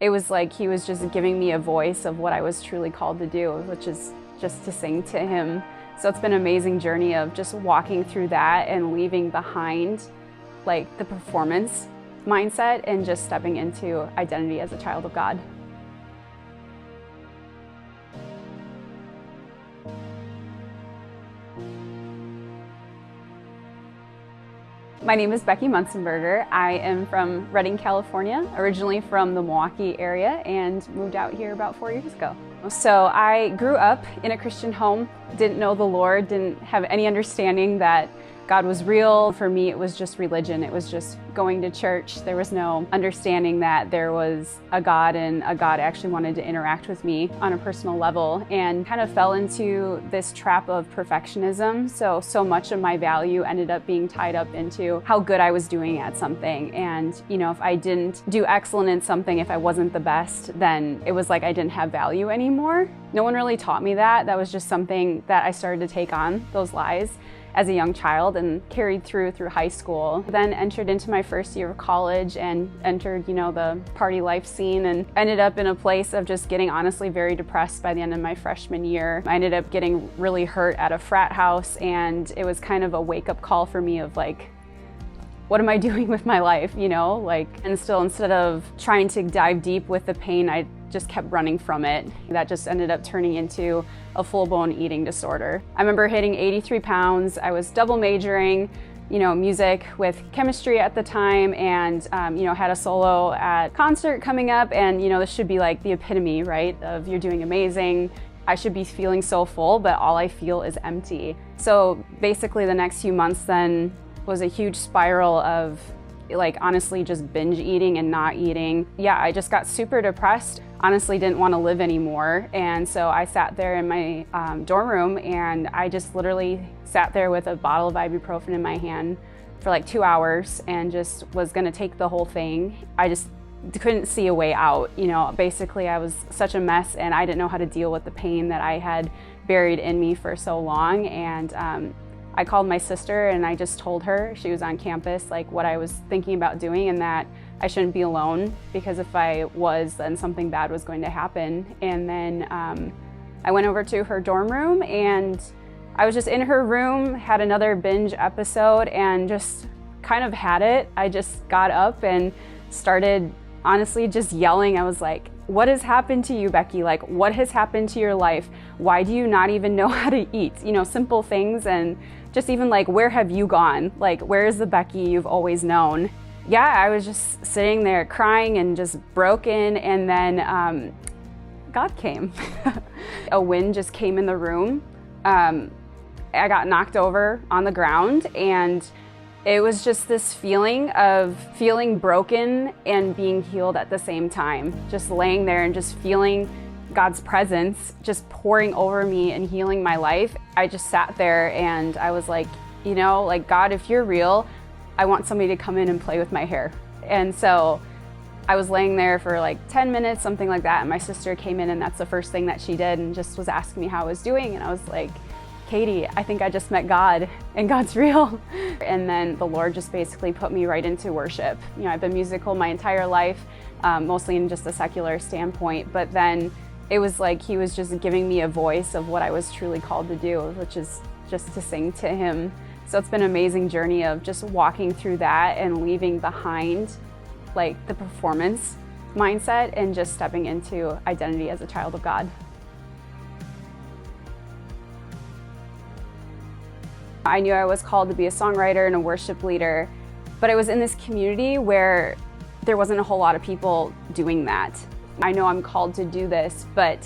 It was like he was just giving me a voice of what I was truly called to do, which is just to sing to him. So it's been an amazing journey of just walking through that and leaving behind like the performance mindset and just stepping into identity as a child of God. My name is Becky Muenzenberger. I am from Redding, California, originally from the Milwaukee area, and moved out here about 4 years ago. So I grew up in a Christian home, didn't know the Lord, didn't have any understanding that God was real. For me, it was just religion. It was just going to church. There was no understanding that there was a God and a God actually wanted to interact with me on a personal level, and kind of fell into this trap of perfectionism. So much of my value ended up being tied up into how good I was doing at something. And, if I didn't do excellent in something, if I wasn't the best, then it was like I didn't have value anymore. No one really taught me that. That was just something that I started to take on, those lies, as a young child, and carried through high school. Then entered into my first year of college and entered, the party life scene, and ended up in a place of just getting honestly very depressed by the end of my freshman year. I ended up getting really hurt at a frat house, and it was kind of a wake-up call for me of like, what am I doing with my life, and still, instead of trying to dive deep with the pain, I just kept running from it. That just ended up turning into a full-blown eating disorder. I remember hitting 83 pounds. I was double majoring, music with chemistry at the time, and had a solo at concert coming up, and this should be like the epitome, right, of you're doing amazing. I should be feeling so full, but all I feel is empty. So basically the next few months then was a huge spiral of honestly just binge eating and not eating. Yeah, I just got super depressed. Honestly didn't want to live anymore. And so I sat there in my dorm room, and I just literally sat there with a bottle of ibuprofen in my hand for like 2 hours and just was gonna take the whole thing. I just couldn't see a way out. Basically I was such a mess, and I didn't know how to deal with the pain that I had buried in me for so long. And I called my sister, and I just told her, she was on campus, like what I was thinking about doing, and that I shouldn't be alone, because if I was, then something bad was going to happen. And then I went over to her dorm room, and I was just in her room, had another binge episode, and just kind of had it. I just got up and started honestly just yelling. I was like, what has happened to you, Becky? Like, what has happened to your life? Why do you not even know how to eat? Simple things, and just even like, where have you gone? Like, where is the Becky you've always known? Yeah, I was just sitting there crying and just broken, and then God came. A wind just came in the room. I got knocked over on the ground, and it was just this feeling of feeling broken and being healed at the same time. Just laying there and just feeling God's presence just pouring over me and healing my life. I just sat there, and I was like, God, if you're real, I want somebody to come in and play with my hair. And so I was laying there for like 10 minutes, something like that, and my sister came in, and that's the first thing that she did, and just was asking me how I was doing. And I was like, Katie, I think I just met God, and God's real. And then the Lord just basically put me right into worship. I've been musical my entire life, mostly in just a secular standpoint, but then it was like he was just giving me a voice of what I was truly called to do, which is just to sing to him. So it's been an amazing journey of just walking through that and leaving behind like the performance mindset and just stepping into identity as a child of God. I knew I was called to be a songwriter and a worship leader, but I was in this community where there wasn't a whole lot of people doing that. I know I'm called to do this, but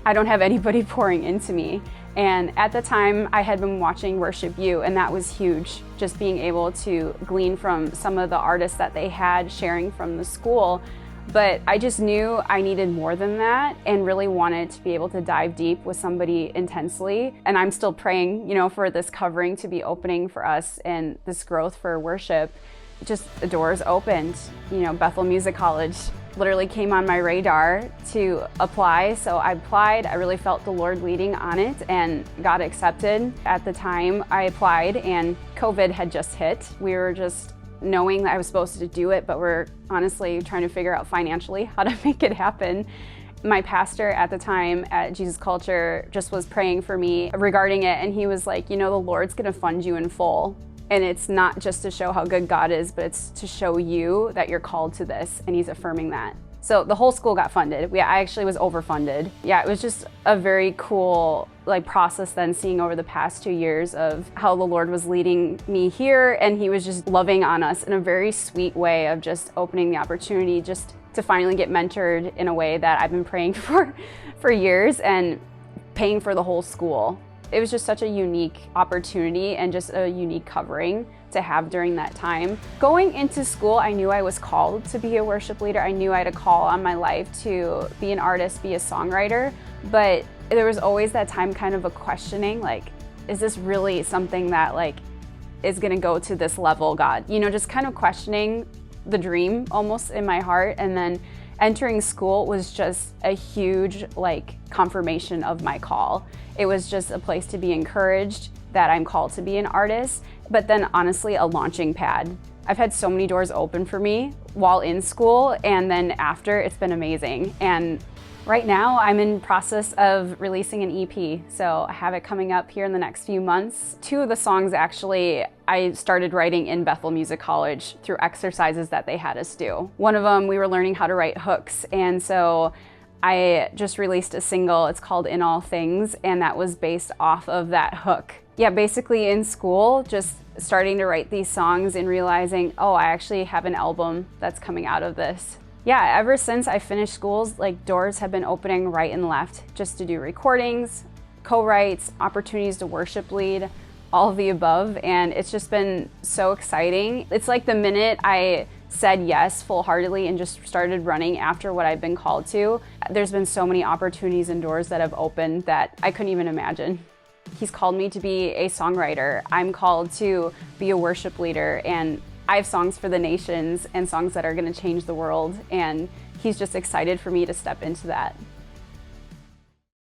I don't have anybody pouring into me. And at the time, I had been watching Worship U, and that was huge. Just being able to glean from some of the artists that they had sharing from the school. But I just knew I needed more than that, and really wanted to be able to dive deep with somebody intensely. And I'm still praying, for this covering to be opening for us and this growth for worship. Just the doors opened. Bethel Music College literally came on my radar to apply. So I applied. I really felt the Lord leading on it and got accepted. At the time I applied, and COVID had just hit. We were just knowing that I was supposed to do it, but we're honestly trying to figure out financially how to make it happen. My pastor at the time at Jesus Culture just was praying for me regarding it, and he was like, you know, the Lord's gonna fund you in full. And it's not just to show how good God is, but it's to show you that you're called to this, and he's affirming that. So the whole school got funded. I actually was overfunded. Yeah, it was just a very cool process then, seeing over the past 2 years of how the Lord was leading me here, and he was just loving on us in a very sweet way of just opening the opportunity just to finally get mentored in a way that I've been praying for years, and paying for the whole school. It was just such a unique opportunity and just a unique covering to have during that time. Going into school, I knew I was called to be a worship leader. I knew I had a call on my life to be an artist, be a songwriter, but there was always that time kind of a questioning, like, is this really something that is gonna go to this level, God? You know, just kind of questioning the dream almost in my heart. And then entering school was just a huge confirmation of my call. It was just a place to be encouraged that I'm called to be an artist, but then honestly a launching pad. I've had so many doors open for me while in school, and then after, it's been amazing. And right now I'm in process of releasing an EP, so I have it coming up here in the next few months. 2 of the songs actually I started writing in Bethel Music College through exercises that they had us do. One of them, we were learning how to write hooks, and so I just released a single. It's called In All Things, and that was based off of that hook. Yeah, basically in school, just starting to write these songs and realizing, oh, I actually have an album that's coming out of this. Yeah, ever since I finished schools, doors have been opening right and left just to do recordings, co-writes, opportunities to worship lead, all of the above, and it's just been so exciting. It's like the minute I said yes full-heartedly and just started running after what I've been called to, there's been so many opportunities and doors that have opened that I couldn't even imagine. He's called me to be a songwriter. I'm called to be a worship leader, and I have songs for the nations and songs that are going to change the world, and he's just excited for me to step into that.